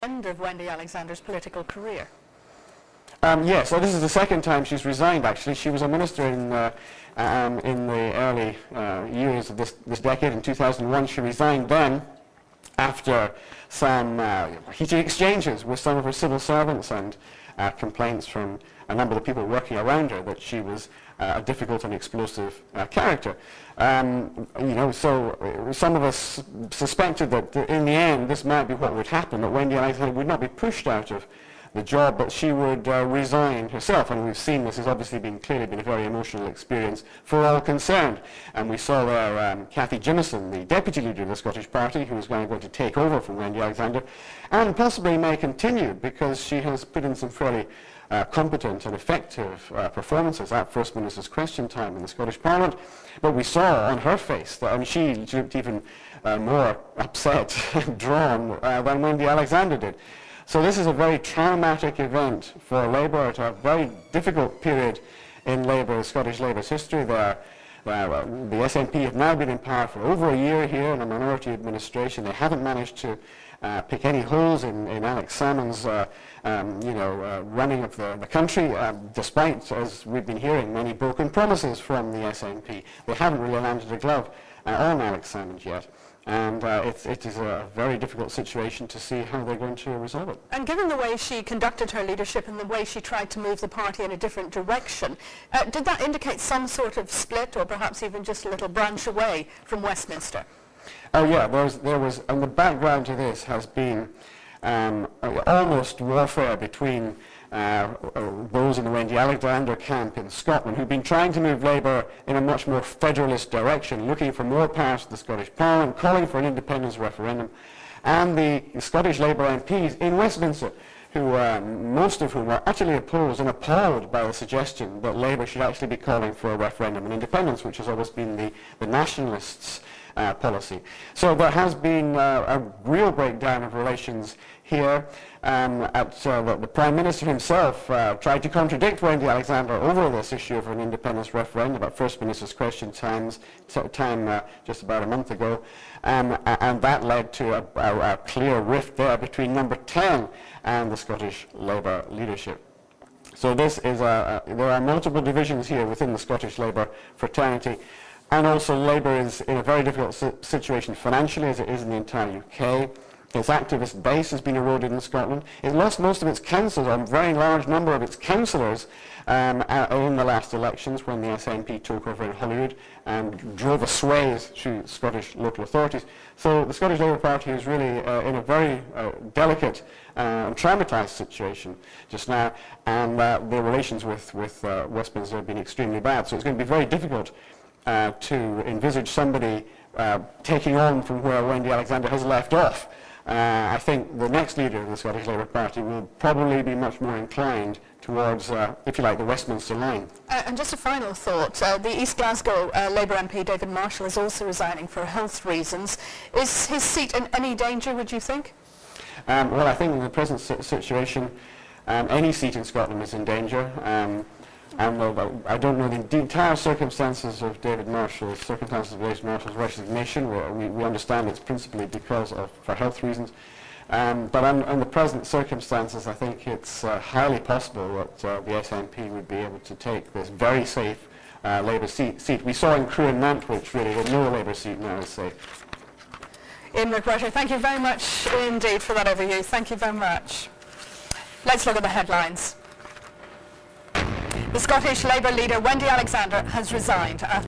End of Wendy Alexander's political career. Yes, so this is the second time she's resigned, actually. She was a minister in the early years of this decade. In 2001, she resigned then after some heated exchanges with some of her civil servants and complaints from a number of the people working around her that she was a difficult and explosive character. So some of us suspected that in the end this might be what would happen, that Wendy Alexander would not be pushed out of the job, but she would resign herself. And we've seen this has obviously clearly been a very emotional experience for all concerned. And we saw there Cathy Jimison, the deputy leader of the Scottish Party, who is going to take over from Wendy Alexander, and possibly may continue because she has put in some fairly competent and effective performances at First Minister's Question Time in the Scottish Parliament. But we saw on her face that she looked even more upset and drawn than Wendy Alexander did. So this is a very traumatic event for Labour. It's a very difficult period in Scottish Labour's history. The SNP have now been in power for over a year here in a minority administration. They haven't managed to pick any holes in Alex Salmond's running of the country, despite, as we've been hearing, many broken promises from the SNP. They haven't really landed a glove on Alex Salmond yet. And it is a very difficult situation to see how they're going to resolve it. And given the way she conducted her leadership and the way she tried to move the party in a different direction, did that indicate some sort of split or perhaps even just a little branch away from Westminster? Oh yeah, there was, and the background to this has been almost warfare between those in the Wendy Alexander camp in Scotland who've been trying to move Labour in a much more federalist direction, looking for more power to the Scottish Parliament, calling for an independence referendum, and the Scottish Labour MPs in Westminster, who most of whom are utterly opposed and appalled by the suggestion that Labour should actually be calling for a referendum on independence, which has always been the nationalists' policy. So there has been a real breakdown of relations here. The Prime Minister himself tried to contradict Wendy Alexander over this issue of an independence referendum at First Minister's Question Time just about a month ago, and that led to a clear rift there between Number 10 and the Scottish Labour leadership. So this is there are multiple divisions here within the Scottish Labour fraternity. And also Labour is in a very difficult situation financially, as it is in the entire UK. Its activist base has been eroded in Scotland. It lost most of its councillors, a very large number of its councillors, in the last elections when the SNP took over in Holyrood and drove a swathe through Scottish local authorities. So the Scottish Labour Party is really in a very delicate and traumatised situation just now, and the relations with Westminster have been extremely bad. So it's going to be very difficult to envisage somebody taking on from where Wendy Alexander has left off. I think the next leader of the Scottish Labour Party will probably be much more inclined towards, if you like, the Westminster line. And just a final thought, the East Glasgow Labour MP David Marshall is also resigning for health reasons. Is his seat in any danger, would you think? Well, I think in the present situation, any seat in Scotland is in danger. And I don't know the entire circumstances of David Marshall's resignation. We understand it's principally because for health reasons. But in the present circumstances, I think it's highly possible that the SNP would be able to take this very safe Labour seat. We saw in Crewe and Nantwich, really, that no Labour seat now is safe. Ian McWhirter, thank you very much indeed for that overview. Thank you very much. Let's look at the headlines. The Scottish Labour leader Wendy Alexander has resigned after